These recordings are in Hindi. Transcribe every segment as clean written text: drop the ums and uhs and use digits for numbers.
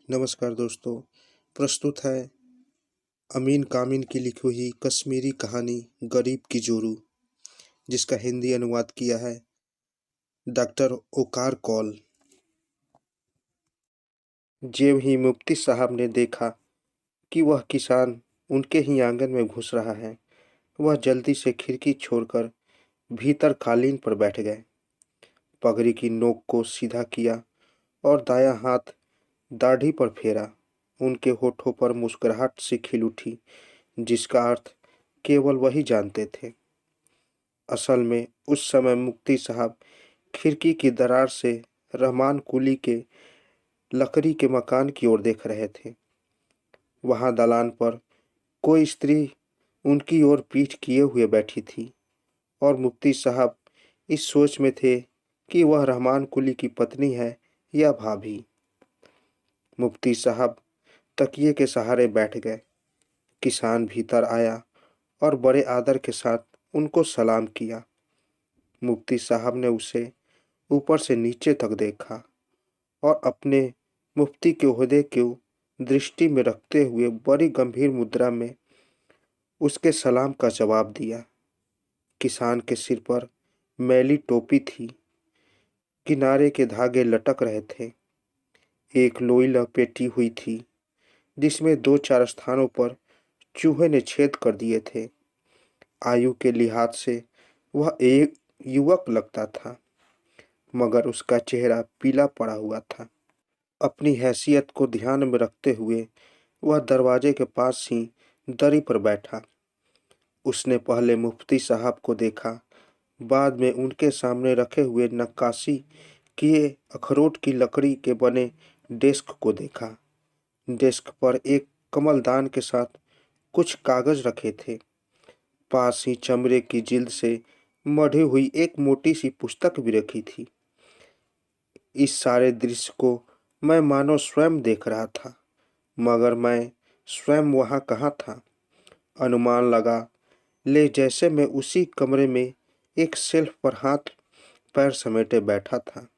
नमस्कार दोस्तों। प्रस्तुत है अमीन कामिन की लिखी हुई कश्मीरी कहानी गरीब की जोरू, जिसका हिंदी अनुवाद किया है डॉक्टर ओकार कौल। जेव ही मुफ्ती साहब ने देखा कि वह किसान उनके ही आंगन में घुस रहा है, वह जल्दी से खिड़की छोड़कर भीतर कालीन पर बैठ गए। पगड़ी की नोक को सीधा किया और दायां हाथ दाढ़ी पर फेरा। उनके होठों पर मुस्कुराहट सी खिल उठी, जिसका अर्थ केवल वही जानते थे। असल में उस समय मुफ्ती साहब खिड़की की दरार से रहमान कुली के लकड़ी के मकान की ओर देख रहे थे। वहां दलान पर कोई स्त्री उनकी ओर पीठ किए हुए बैठी थी और मुफ्ती साहब इस सोच में थे कि वह रहमान कुली की पत्नी है या भाभी। मुफ्ती साहब तकिए के सहारे बैठ गए। किसान भीतर आया और बड़े आदर के साथ उनको सलाम किया। मुफ्ती साहब ने उसे ऊपर से नीचे तक देखा और अपने मुफ्ती के ओहदे को दृष्टि में रखते हुए बड़ी गंभीर मुद्रा में उसके सलाम का जवाब दिया। किसान के सिर पर मैली टोपी थी, किनारे के धागे लटक रहे थे। एक लोई लपेटी हुई थी जिसमें 2-4 स्थानों पर चूहे ने छेद कर दिए थे। आयु के लिहाज से वह एक युवक लगता था, मगर उसका चेहरा पीला पड़ा हुआ था। अपनी हैसियत को ध्यान में रखते हुए वह दरवाजे के पास ही दरी पर बैठा। उसने पहले मुफ्ती साहब को देखा, बाद में उनके सामने रखे हुए नक्काशी किए अखरोट की लकड़ी के बने डेस्क को देखा। डेस्क पर एक कमलदान के साथ कुछ कागज रखे थे। पास ही चमड़े की जिल्द से मढ़ी हुई एक मोटी सी पुस्तक भी रखी थी। इस सारे दृश्य को मैं मानो स्वयं देख रहा था, मगर मैं स्वयं वहां कहाँ था। अनुमान लगा ले जैसे मैं उसी कमरे में एक शेल्फ पर हाथ पैर समेटे बैठा था।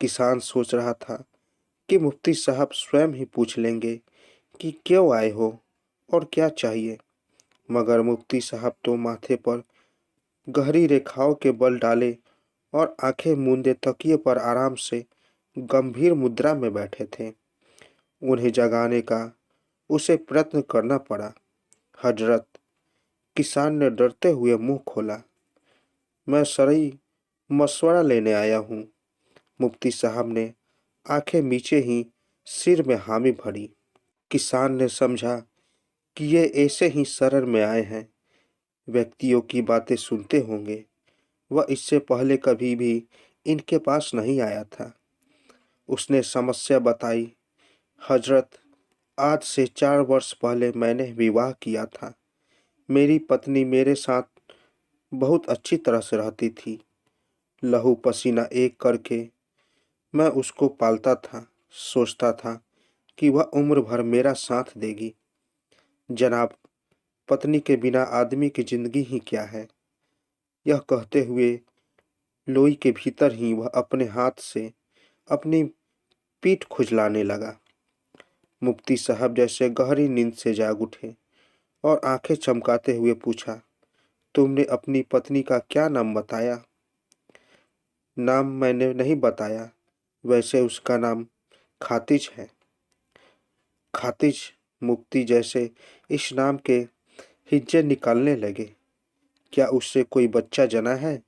किसान सोच रहा था कि मुफ्ती साहब स्वयं ही पूछ लेंगे कि क्यों आए हो और क्या चाहिए, मगर मुफ्ती साहब तो माथे पर गहरी रेखाओं के बल डाले और आंखें मूंदे तकिए पर आराम से गंभीर मुद्रा में बैठे थे। उन्हें जगाने का उसे प्रयत्न करना पड़ा। हजरत, किसान ने डरते हुए मुंह खोला। मैं शरई मशवरा लेने आया हूँ। मुफ्ती साहब ने आंखें मीचे ही सिर में हामी भरी। किसान ने समझा कि ये ऐसे ही शरण में आए हैं, व्यक्तियों की बातें सुनते होंगे। वह इससे पहले कभी भी इनके पास नहीं आया था। उसने समस्या बताई। हजरत, आज से 4 वर्ष पहले मैंने विवाह किया था। मेरी पत्नी मेरे साथ बहुत अच्छी तरह से रहती थी। लहू पसीना एक करके मैं उसको पालता था। सोचता था कि वह उम्र भर मेरा साथ देगी। जनाब, पत्नी के बिना आदमी की जिंदगी ही क्या है। यह कहते हुए लोई के भीतर ही वह अपने हाथ से अपनी पीठ खुजलाने लगा। मुफ्ती साहब जैसे गहरी नींद से जाग उठे और आंखें चमकाते हुए पूछा, तुमने अपनी पत्नी का क्या नाम बताया? नाम मैंने नहीं बताया, वैसे उसका नाम खातिज है। खातिज? मुफ्ती जैसे इस नाम के हिज्जे निकालने लगे। क्या उससे कोई बच्चा जना है?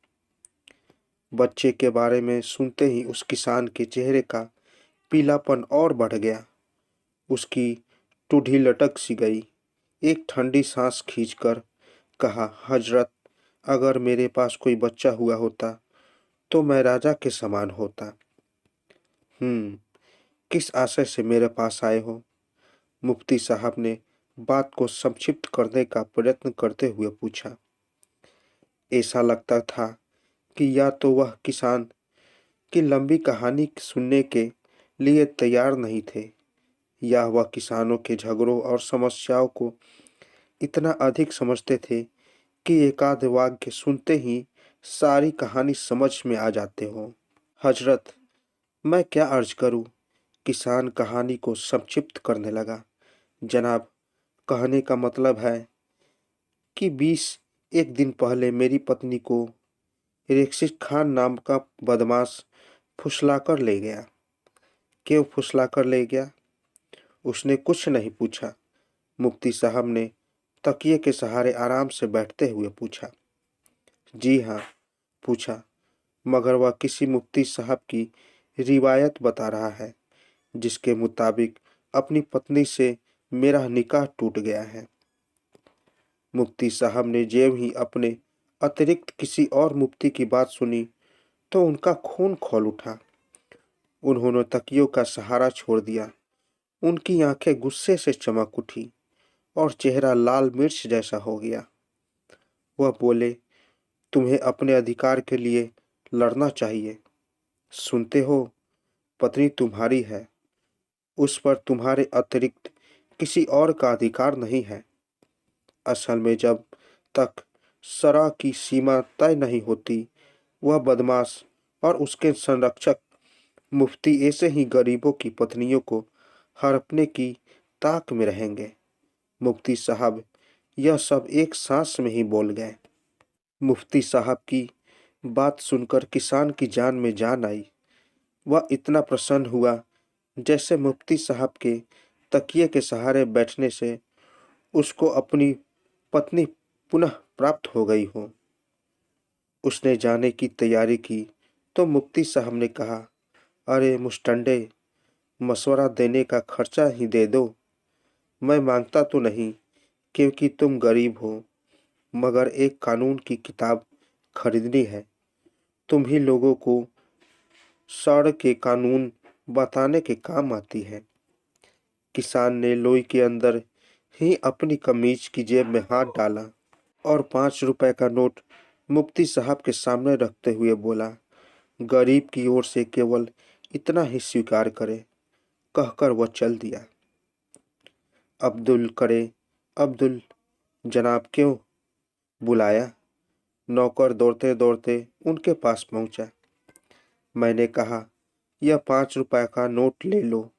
बच्चे के बारे में सुनते ही उस किसान के चेहरे का पीलापन और बढ़ गया। उसकी टूढ़ी लटक सी गई। एक ठंडी सांस खींचकर कहा, हजरत, अगर मेरे पास कोई बच्चा हुआ होता तो मैं राजा के समान होता। किस आशय से मेरे पास आए हो? मुफ्ती साहब ने बात को संक्षिप्त करने का प्रयत्न करते हुए पूछा। ऐसा लगता था कि या तो वह किसान की लंबी कहानी सुनने के लिए तैयार नहीं थे, या वह किसानों के झगड़ों और समस्याओं को इतना अधिक समझते थे कि एकाध वाक्य सुनते ही सारी कहानी समझ में आ जाते हो। हजरत, मैं क्या अर्ज करूं? किसान कहानी को संक्षिप्त करने लगा। जनाब, कहने का मतलब है कि 21 दिन पहले मेरी पत्नी को रेखसिक खान नाम का बदमाश फुसलाकर ले गया। क्यों फुसलाकर ले गया? उसने कुछ नहीं पूछा। मुफ्ती साहब ने तकिए के सहारे आराम से बैठते हुए पूछा। जी हाँ, पूछा, मगर वह किसी मुफ्ती साहब की रिवायत बता रहा है जिसके मुताबिक अपनी पत्नी से मेरा निकाह टूट गया है। मुफ्ती साहब ने जेब ही अपने अतिरिक्त किसी और मुफ्ती की बात सुनी तो उनका खून खौल उठा। उन्होंने तकियों का सहारा छोड़ दिया। उनकी आंखें गुस्से से चमक उठी और चेहरा लाल मिर्च जैसा हो गया। वह बोले, तुम्हें अपने अधिकार के लिए लड़ना चाहिए। सुनते हो, पत्नी तुम्हारी है, उस पर तुम्हारे अतिरिक्त किसी और का अधिकार नहीं है। असल में जब तक शरअ की सीमा तय नहीं होती, वह बदमाश और उसके संरक्षक मुफ्ती ऐसे ही गरीबों की पत्नियों को हड़पने की ताक में रहेंगे। मुफ्ती साहब यह सब एक सांस में ही बोल गए। मुफ्ती साहब की बात सुनकर किसान की जान में जान आई। वह इतना प्रसन्न हुआ जैसे मुफ्ती साहब के तकिए के सहारे बैठने से उसको अपनी पत्नी पुनः प्राप्त हो गई हो। उसने जाने की तैयारी की तो मुफ्ती साहब ने कहा, अरे मुस्टंडे, मशवरा देने का खर्चा ही दे दो। मैं मांगता तो नहीं क्योंकि तुम गरीब हो, मगर एक कानून की किताब खरीदनी है। तुम ही लोगों को शरअ के कानून बताने के काम आती है। किसान ने लोई के अंदर ही अपनी कमीज की जेब में हाथ डाला और 5 रुपए का नोट मुफ्ती साहब के सामने रखते हुए बोला, गरीब की ओर से केवल इतना ही स्वीकार करे। कहकर वह चल दिया। अब्दुल करे, अब्दुल जनाब, क्यों बुलाया? नौकर दौड़ते दौड़ते उनके पास पहुंचा। मैंने कहा, यह 5 रुपए का नोट ले लो,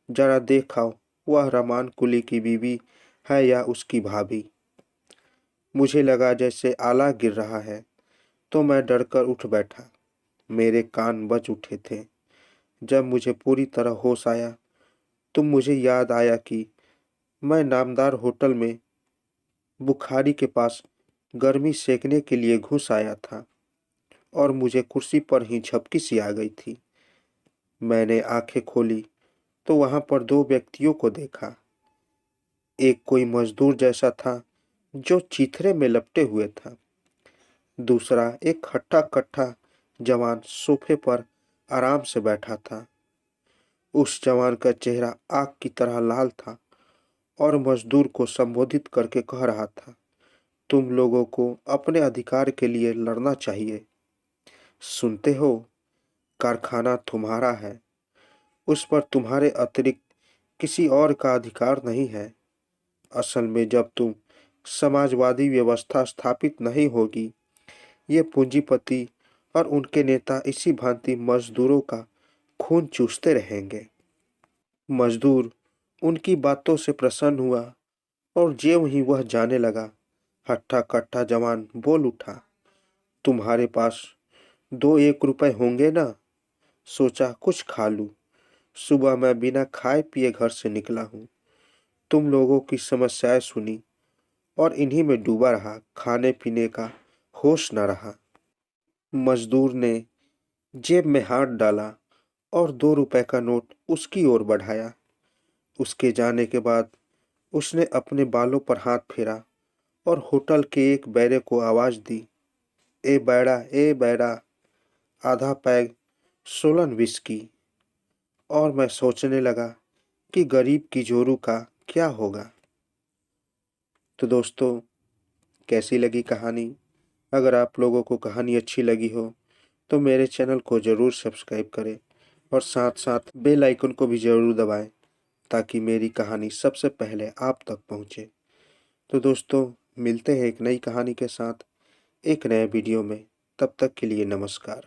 जरा देखाओ वह रमान कुली की बीवी है या उसकी भाभी। मुझे लगा जैसे आला गिर रहा है तो मैं डरकर उठ बैठा। मेरे कान बज उठे थे। जब मुझे पूरी तरह होश आया तो मुझे याद आया कि मैं नामदार होटल में बुखारी के पास गर्मी सेकने के लिए घुस आया था और मुझे कुर्सी पर ही झपकी सी आ गई थी। मैंने आंखें खोली तो वहां पर 2 व्यक्तियों को देखा। एक कोई मजदूर जैसा था जो चीथरे में लपटे हुए था। दूसरा एक हट्टा कट्टा जवान सोफे पर आराम से बैठा था। उस जवान का चेहरा आग की तरह लाल था और मजदूर को संबोधित करके कह रहा था, तुम लोगों को अपने अधिकार के लिए लड़ना चाहिए। सुनते हो, कारखाना तुम्हारा है, उस पर तुम्हारे अतिरिक्त किसी और का अधिकार नहीं है। असल में जब तुम समाजवादी व्यवस्था स्थापित नहीं होगी, ये पूंजीपति और उनके नेता इसी भांति मजदूरों का खून चूसते रहेंगे। मजदूर उनकी बातों से प्रसन्न हुआ और ज्यों ही वह जाने लगा, हट्टा कट्टा जवान बोल उठा, तुम्हारे पास 2-1 रुपए होंगे ना? सोचा कुछ खा लूं। सुबह मैं बिना खाए पिए घर से निकला हूँ। तुम लोगों की समस्याएं सुनी और इन्हीं में डूबा रहा। खाने पीने का होश न रहा। मजदूर ने जेब में हाथ डाला और 2 रुपए का नोट उसकी ओर बढ़ाया। उसके जाने के बाद उसने अपने बालों पर हाथ फेरा और होटल के एक बैरे को आवाज दी, ए बैरा, आधा पैग सोलन विस्की। और मैं सोचने लगा कि गरीब की जोरू का क्या होगा। तो दोस्तों, कैसी लगी कहानी? अगर आप लोगों को कहानी अच्छी लगी हो तो मेरे चैनल को ज़रूर सब्सक्राइब करें और साथ साथ बेल आइकन को भी ज़रूर दबाएं ताकि मेरी कहानी सबसे पहले आप तक पहुंचे। तो दोस्तों, मिलते हैं एक नई कहानी के साथ एक नए वीडियो में। तब तक के लिए नमस्कार।